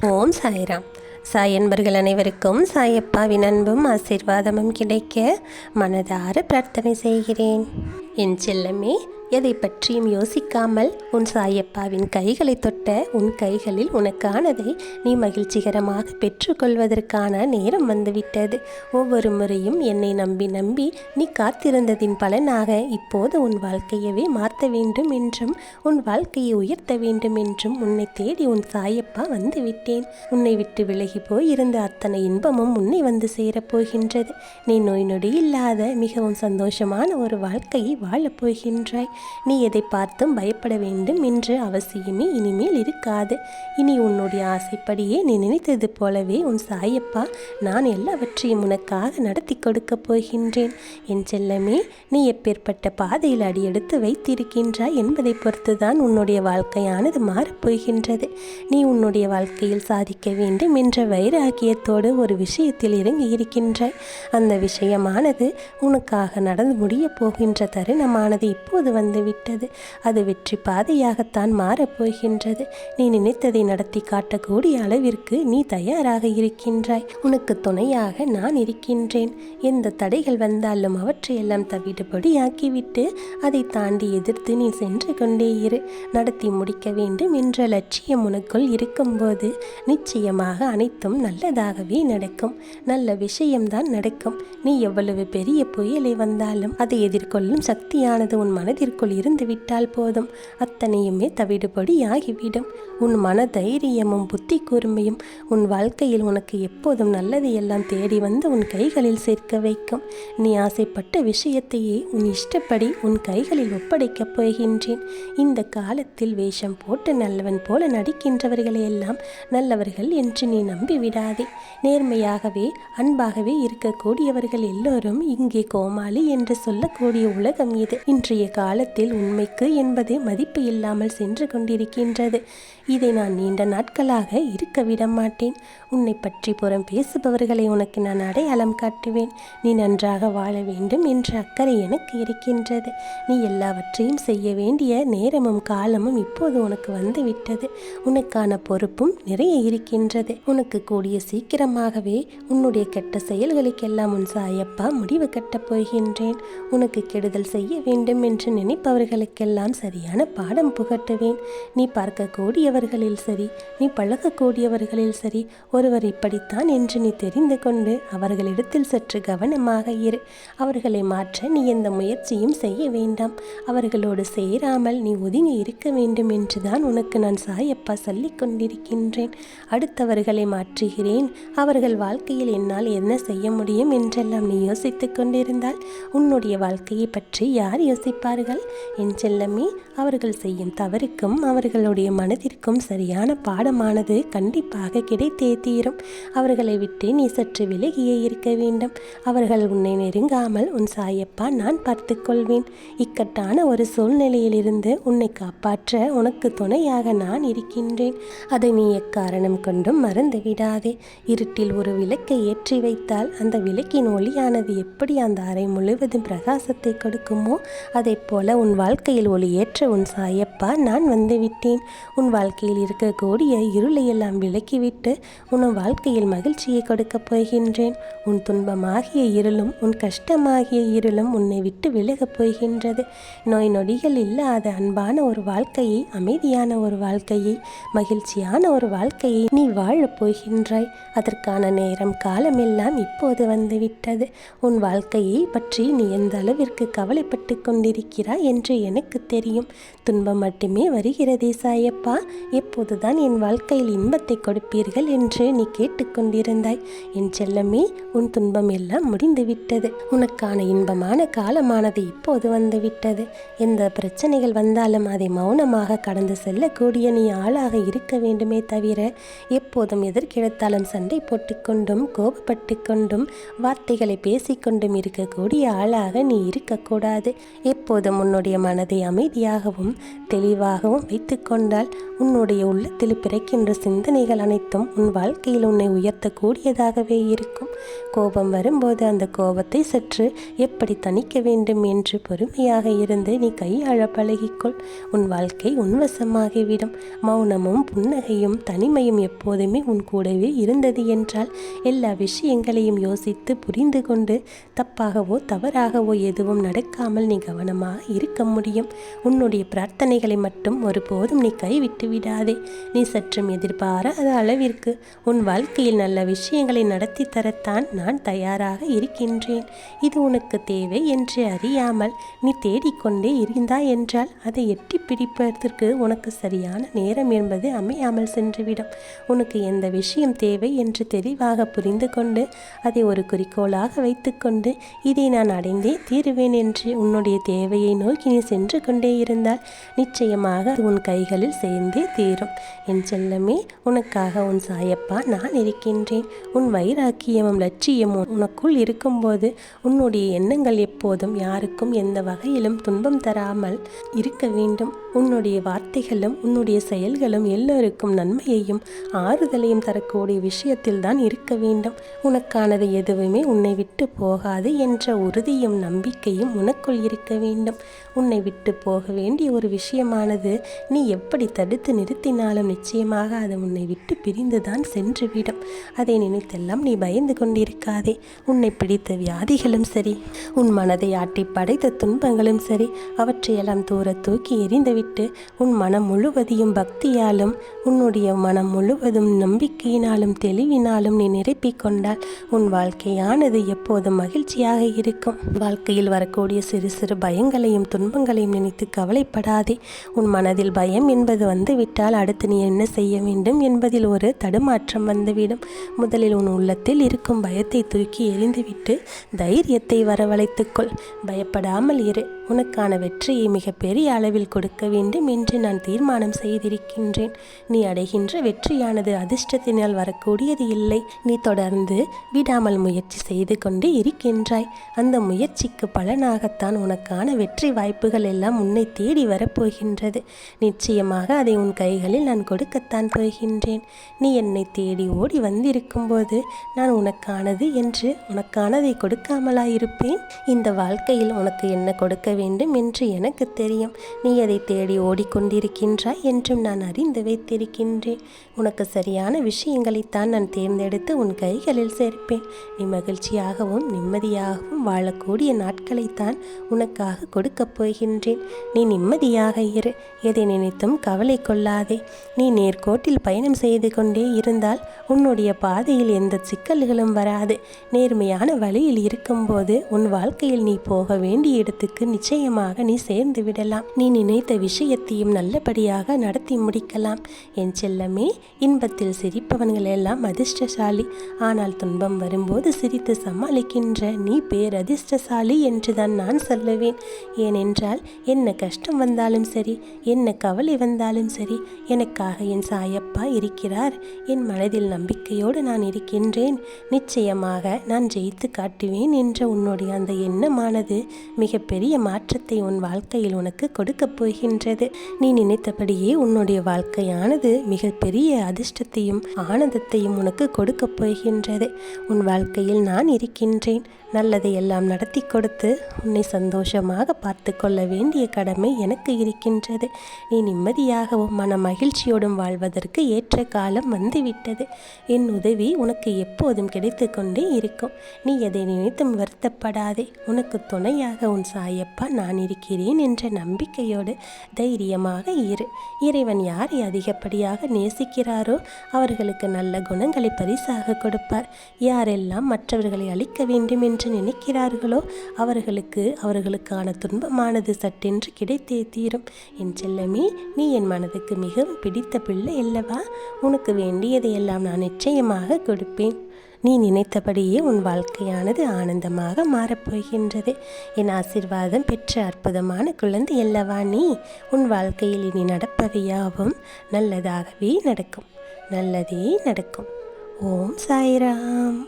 ஓம் சாய்ராம். சாய் அன்பர்கள் அனைவருக்கும் சாயப்பாவின் அன்பும் ஆசீர்வாதமும் கிடைக்க மனதார பிரார்த்தனை செய்கிறேன். என் செல்லமே, எதை பற்றியும் யோசிக்காமல் உன் சாயப்பாவின் கைகளை தொட்ட உன் கைகளில் உனக்கானதை நீ மகிழ்ச்சிகரமாக பெற்றுக்கொள்வதற்கான நேரம் வந்துவிட்டது. ஒவ்வொரு முறையும் என்னை நம்பி நம்பி நீ காத்திருந்ததின் பலனாக இப்போது உன் வாழ்க்கையவே மாற்ற வேண்டும் என்றும் உன் வாழ்க்கையை உயர்த்த வேண்டும் என்றும் உன்னை தேடி உன் சாயப்பா வந்துவிட்டேன். உன்னை விட்டு விலகி போயிருந்த அத்தனை இன்பமும் உன்னை வந்து சேரப்போகின்றது. நீ நோய் நொடி இல்லாத மிகவும் சந்தோஷமான ஒரு வாழ்க்கையை வாழப்போகின்றாய். நீ எதை பார்த்தும் பயப்பட வேண்டும் என்ற அவசியமே இனிமேல் இருக்காது. இனி உன்னுடைய ஆசைப்படியே நீ நினைத்தது போலவே உன் சாயப்பா நான் எல்லாவற்றையும் உனக்காக நடத்தி கொடுக்கப் போகின்றேன். என் செல்லமே, நீ எப்பேற்பட்ட பாதையில் அடியெடுத்து வைத்திருக்கின்றாய் என்பதை பொறுத்துதான் உன்னுடைய வாழ்க்கையானது மாறப்போகின்றது. நீ உன்னுடைய வாழ்க்கையில் சாதிக்க வேண்டும் என்ற வைராகியத்தோடு ஒரு விஷயத்தில் இறங்கி இருக்கின்றாய். அந்த விஷயமானது உனக்காக நடந்து முடிய போகின்ற தருணமானது இப்போது வந்துவிட்டது. அது வெற்றி பாதையாகத்தான் மாறப்போகின்றது. நீ நினைத்ததை நடத்தி காட்டக்கூடிய அளவிற்கு நீ தயாராக இருக்கின்றாய். உனக்கு துணையாக நான் இருக்கின்றேன். எந்த தடைகள் வந்தாலும் அவற்றையெல்லாம் தவிடுபடி ஆக்கிவிட்டு அதை தாண்டி எதிர்த்து நீ சென்று கொண்டே இரு. நடத்தி முடிக்க வேண்டும் என்ற லட்சியம் உனக்குள் இருக்கும்போது நிச்சயமாக அனைத்தும் நல்லதாகவே நடக்கும். நல்ல விஷயம்தான் நடக்கும். நீ எவ்வளவு பெரிய புயலை வந்தாலும் அதை எதிர்கொள்ளும் சக்தியானது உன் மனதிற்குள் இருந்து விட்டால் போதும், அத்தனையுமே தவிடுபடி ஆகிவிடும். உன் மன தைரியமும் புத்தி கூர்மையும் உன் வாழ்க்கையில் உனக்கு எப்போதும் நல்லதை எல்லாம் தேடி வந்து உன் கைகளில் சேர்க்க வைக்கும். நீ ஆசைப்பட்ட விஷயத்தையே உன் இஷ்டப்படி உன் கைகளில் ஒப்படைக்கப் போகின்றேன். இந்த காலத்தில் வேஷம் போட்டு நல்லவன் போல நடிக்கின்றவர்களை எல்லாம் நல்லவர்கள் என்று நீ நம்பிவிடாதே. நேர்மையாகவே அன்பாகவே இருக்கக்கூடியவர்கள் எல்லோரும் இங்கே கோமாளி என்று சொல்லக்கூடிய உலகம் இது. இன்றைய காலத்தில் உண்மைக்கு என்பது மதிப்பு இல்லாமல் சென்று கொண்டிருக்கின்றது. இதை நான் நீண்ட நாட்களாக இருக்க விட மாட்டேன். உன்னை பற்றி புறம் பேசுபவர்களை உனக்கு நான் அடையாளம் காட்டுவேன். நீ நன்றாக வாழ வேண்டும் என்ற அக்கறை எனக்கு இருக்கின்றது. நீ எல்லாவற்றையும் செய்ய வேண்டிய நேரமும் காலமும் இப்போது உனக்கு வந்துவிட்டது. உனக்கான பொறுப்பும் நிறைய இருக்கின்றது. உனக்கு கூடிய சீக்கிரமாகவே உன்னுடைய கெட்ட செயல்களுக்கெல்லாம் உன் சாயப்பா முடிவு கட்டப் போகின்றேன். உனக்கு கெடுதல் செய்ய வேண்டும் என்று நினைப்பவர்களுக்கெல்லாம் சரியான பாடம் புகட்டுவேன். நீ பார்க்கக்கூடியவர்களில் சரி, நீ பழகக்கூடியவர்களில் சரி, ஒருவர் இப்படித்தான் என்று நீ தெரிந்து கொண்டு அவர்களிடத்தில் சற்று கவனமாக இரு. அவர்களை மாற்ற நீ எந்த முயற்சியும் செய்ய வேண்டாம். அவர்களோடு சேராமல் நீ ஒதுங்கி இருக்க வேண்டும் என்றுதான் உனக்கு நான் சாயப்பா சொல்லிக் கொண்டிருக்கின்றேன். அடுத்தவர்களை மாற்றுகிறேன், அவர்கள் வாழ்க்கையில் என்னால் என்ன செய்ய முடியும் என்றெல்லாம் நீ யோசித்துக் கொண்டிருந்தால் உன்னுடைய வாழ்க்கையை பற்றி யார் யோசிப்பார்கள்? என் செல்லமே, அவர்கள் செய்யும் தவறுக்கும் அவர்களுடைய மனதிற்கும் சரியான பாடமானது கண்டிப்பாக கிடைத்தே தீரும். அவர்களை விட்டு நீ சற்று விலகியே இருக்க வேண்டும். அவர்கள் உன்னை நெருங்காமல் உன் சாயப்பா நான் பார்த்து கொள்வேன். இக்கட்டான ஒரு சூழ்நிலையிலிருந்து உன்னை காப்பாற்ற உனக்கு துணையாக நான் இருக்கின்றேன். அதை நீ எக்காரணம் கொண்டும் மறந்து விடாதே. இருட்டில் ஒரு விளக்கை ஏற்றி வைத்தால் அந்த விளக்கின் ஒளியானது எப்படி அந்த அறை முழுவதும் பிரகாசத்தை கொடுக்குமோ அதை போல உன் வாழ்க்கையில் ஒளி ஏற்ற உன் சாயப்பா நான் வந்துவிட்டேன். உன் வாழ்க்கையில் இருக்கக்கூடிய இருளையெல்லாம் விலக்கிவிட்டு உன் வாழ்க்கையில் மகிழ்ச்சியை கொடுக்கப் போகின்றேன். உன் துன்பமாகிய இருளும் உன் கஷ்டமாகிய இருளும் உன்னை விட்டு விலகப் போகின்றது. நோய் நொடிகள் இல்லாத அன்பான ஒரு வாழ்க்கையை, அமைதியான ஒரு வாழ்க்கையை, மகிழ்ச்சியான ஒரு வாழ்க்கையை நீ வாழப் போகின்றாய். அதற்கான நேரம் காலமெல்லாம் இப்போது வந்துவிட்டது. உன் வாழ்க்கையை பற்றி நீ எந்த அளவிற்கு கவலைப்பட்டு கொண்டிருக்கிறாய் என்று எனக்கு தெரியும். துன்பம் மட்டுமே வருகிறதே சாயப்பா, எப்போதுதான் என் வாழ்க்கையில் இன்பத்தை கொடுப்பீர்கள் என்று நீ கேட்டுக்கொண்டிருந்தாய். என் செல்லமே, உன் துன்பம் எல்லாம் முடிந்துவிட்டது. உனக்கான இன்பமான காலமானது இப்போது வந்துவிட்டது. எந்த பிரச்சனைகள் வந்தாலும் அதை மௌனமாக கடந்து செல்லக்கூடிய நீ ஆளாக இருக்க வேண்டுமே தவிர எப்போதும் எதற்கெடுத்தாலும் சண்டை போட்டுக்கொண்டும் கோபப்பட்டு கொண்டும் வார்த்தைகளை பேசிக்கொண்டும் இருக்கக்கூடிய ஆளாக நீ இருக்கக்கூடாது. எப்போதும் உன்னுடைய மனதை அமைதியாகவும் தெளிவாகவும் வைத்து கொண்டால் உன்னுடைய உள்ளத்தில் பிறக்கின்ற சிந்தனைகள் அனைத்தும் உன் வாழ்க்கையில் உன்னை உயர்த்தக்கூடியதாகவே இருக்கும். கோபம் வரும்போது அந்த கோபத்தை சற்று எப்படி தணிக்க வேண்டும் என்று பொறுமையாக இருந்து நீ கையாள பழகிக்கொள். உன் வாழ்க்கை உன்வசமாகிவிடும். மௌனமும் புன்னகையும் தனிமையும் எப்போதுமே உன் கூடவே இருந்தது என்றால் எல்லா விஷயங்களையும் யோசித்து புரிந்து கொண்டு தப்பாகவோ தவறாகவோ எதுவும் நடக்காமல் நீ கவனமாக இருக்க முடியும். உன்னுடைய பிரார்த்தனைகளை மட்டும் ஒருபோதும் நீ கைவிட்டு விடாதே. நீ சற்றும் எதிர்பாராத அளவிற்கு உன் வாழ்க்கையில் நல்ல விஷயங்களை நடத்தி தரத்தான் நான் தயாராக இருக்கின்றேன். இது உனக்கு தேவை என்று அறியாமல் நீ தேடிக்கொண்டே இருந்தாய் என்றால் அதை எட்டி பிடிப்பதற்கு உனக்கு சரியான நேரம் என்பது அமையாமல் சென்றுவிடும். உனக்கு எந்த விஷயம் தேவை என்று தெளிவாக புரிந்து கொண்டு அதை ஒரு குறிக்கோளாக வைத்துக்கொண்டு இதை நான் அடைந்தே தீருவேன் என்று உன்னுடைய தேவையை நோக்கி நீ சென்று கொண்டே இருந்தால் நிச்சயமாக உன் கைகளில் சேர்ந்தே தீரும். என் செல்லமே, உனக்காக உன் சாயப்பா நான் இருக்கின்றேன். உன் வைராக்கியமும் லட்சியமும் உனக்குள் இருக்கும்போது உன்னுடைய எண்ணங்கள் எப்போதும் யாருக்கும் எந்த வகையிலும் துன்பம் தராமல் இருக்க வேண்டும். உன்னுடைய வார்த்தைகளும் உன்னுடைய செயல்களும் எல்லோருக்கும் நன்மையையும் ஆறுதலையும் தரக்கூடிய விஷயத்தில் தான் இருக்க வேண்டும். உனக்கானது எதுவுமே உன்னை விட்டு போகாது என்ற உறுதியும் நம்பிக்கையும் உனக்குள் இருக்க வேண்டும். உன்னை விட்டு போக வேண்டிய ஒரு விஷயமானது நீ எப்படி தடுத்து நிறுத்தினாலும் நிச்சயமாக அது உன்னை விட்டு பிரிந்துதான் சென்றுவிடும். அதை நினைத்தெல்லாம் நீ பயந்து கொண்டிருக்காதே. உன்னை பிடித்த வியாதிகளும் சரி, உன் மனதை ஆட்டி படைத்த துன்பங்களும் சரி, அவற்றையெல்லாம் தூர தூக்கி எறிந்துவிட்டு உன் மனம் முழுவதையும் பக்தியாலும் உன்னுடைய மனம் முழுவதும் நம்பிக்கையினாலும் தெளிவினாலும் நீ நிரப்பிக் கொண்டால் உன் வாழ்க்கையானது எப்போதும் மகிழ்ச்சியாக இருக்கும். வாழ்க்கையில் வரக்கூடிய சிறு சிறு பயங்களையும் துன்பங்களையும் நினைத்து கவலைப்படாதே. உன் மனதில் பயம் என்பது வந்துவிட்டால் அடுத்து நீ என்ன செய்ய வேண்டும் என்பதில் ஒரு தடுமாற்றம் வந்துவிடும். முதலில் உன் உள்ளத்தில் இருக்கும் பயத்தை தூக்கி எறிந்துவிட்டு தைரியத்தை வரவழைத்துக்கொள். பயப்படாமல் இரு. உனக்கான வெற்றியை மிக பெரிய அளவில் கொடுக்க வேண்டும் என்று நான் தீர்மானம் செய்திருக்கின்றேன். நீ அடைகின்ற வெற்றியானது அதிர்ஷ்டத்தினால் வரக்கூடியது இல்லை. நீ தொடர்ந்து விடாமல் முயற்சி செய்து கொண்டு இருக்கின்றாய். அந்த முயற்சிக்கு பலனாகத்தான் உனக்கான வெற்றி வாய்ப்புகள் எல்லாம் உன்னை தேடி வரப்போகின்றது. நிச்சயமாக அதை உன் கைகளில் நான் கொடுக்கத்தான் போகின்றேன். நீ என்னை தேடி ஓடி வந்திருக்கும் போது நான் உனக்கானது என்று உனக்கானதை கொடுக்காமலாயிருப்பேன். இந்த வாழ்க்கையில் உனக்கு என்ன கொடுக்க வேண்டும் என்று எனக்கு தெரியும். நீ அதை தேடி ஓடிக்கொண்டிருக்கின்றாய் என்றும் நான் அறிந்து வைத்திருக்கின்றேன். உனக்கு சரியான விஷயங்களைத்தான் நான் தேர்ந்தெடுத்து உன் கைகளில் சேர்ப்பேன். நீ மகிழ்ச்சியாகவும் நிம்மதியாகவும் வாழக்கூடிய நாட்களைத்தான் உனக்காக கொடுக்கப் போகின்றேன். நீ நிம்மதியாக இரு. எதை நினைத்தும் கவலை கொள்ளாதே. நீ நேர்கோட்டில் பயணம் செய்து கொண்டே இருந்தால் உன்னுடைய பாதையில் எந்த சிக்கல்களும் வராது. நேர்மையான வழியில் இருக்கும்போது உன் வாழ்க்கையில் நீ போக வேண்டிய இடத்துக்கு நிச்சயமாக நீ சேர்ந்து விடலாம். நீ நினைத்த விஷயத்தையும் நல்லபடியாக நடத்தி முடிக்கலாம். என் செல்லமே, இன்பத்தில் சிரிப்பவர்கள் எல்லாம் அதிர்ஷ்டசாலி. ஆனால் துன்பம் வரும்போது சிரித்து சமாளிக்கின்ற நீ பேரதிர்ஷ்டசாலி என்றுதான் நான் சொல்லுவேன். ஏனென்றால் என்ன கஷ்டம் வந்தாலும் சரி, என்ன கவலை வந்தாலும் சரி, எனக்காக என் சாயப்பா இருக்கிறார். என் மனதில் நம்பிக்கையோடு நான் இருக்கின்றேன். நிச்சயமாக நான் ஜெயித்து காட்டுவேன் என்ற உன்னுடைய அந்த எண்ணமானது மிகப்பெரிய மாற்றத்தை உன் வாழ்க்கையில் உனக்கு கொடுக்கப் போகின்றது. நீ நினைத்தபடியே உன்னுடைய வாழ்க்கையானது மிகப்பெரிய அதிர்ஷ்டத்தையும் ஆனந்தத்தையும் உனக்கு கொடுக்கப் போகின்றது. உன் வாழ்க்கையில் நான் இருக்கின்றேன். நல்லதை எல்லாம் நடத்தி கொடுத்து உன்னை சந்தோஷமாக பார்த்து கொள்ள வேண்டிய கடமை எனக்கு இருக்கின்றது. நீ நிம்மதியாகவும் மன மகிழ்ச்சியோடும் வாழ்வதற்கு ஏற்ற காலம் வந்துவிட்டது. என் உதவி உனக்கு எப்போதும் கிடைத்து கொண்டே இருக்கும். நீ எதை நினைத்தும் வருத்தப்படாதே. உனக்கு துணையாக உன் சாயப்பா நான் இருக்கிறேன் என்ற நம்பிக்கையோடு தைரியமாக இரு. இறைவன் யாரை அதிகப்படியாக நேசிக்கிறாரோ அவர்களுக்கு நல்ல குணங்களை பரிசாக கொடுப்பார். யாரெல்லாம் மற்றவர்களை அழிக்க வேண்டும் என்று நினைக்கிறார்களோ அவர்களுக்கான துன்பமானது சட்டென்று கிடைத்தே தீரும். என் செல்லமே, நீ என் மனதுக்கு மிகவும் பிடித்த பிள்ளை அல்லவா? உனக்கு வேண்டியதையெல்லாம் நான் நிச்சயமாக கொடுப்பேன். நீ நினைத்தபடியே உன் வாழ்க்கையானது ஆனந்தமாக மாறப்போகின்றது. என் ஆசீர்வாதம் பெற்ற அற்புதமான குழந்தை அல்லவா நீ? உன் வாழ்க்கையில் இனி நடப்பவையாவும் நல்லதாகவே நடக்கும். நல்லதே நடக்கும். ஓம் சாய்ராம்.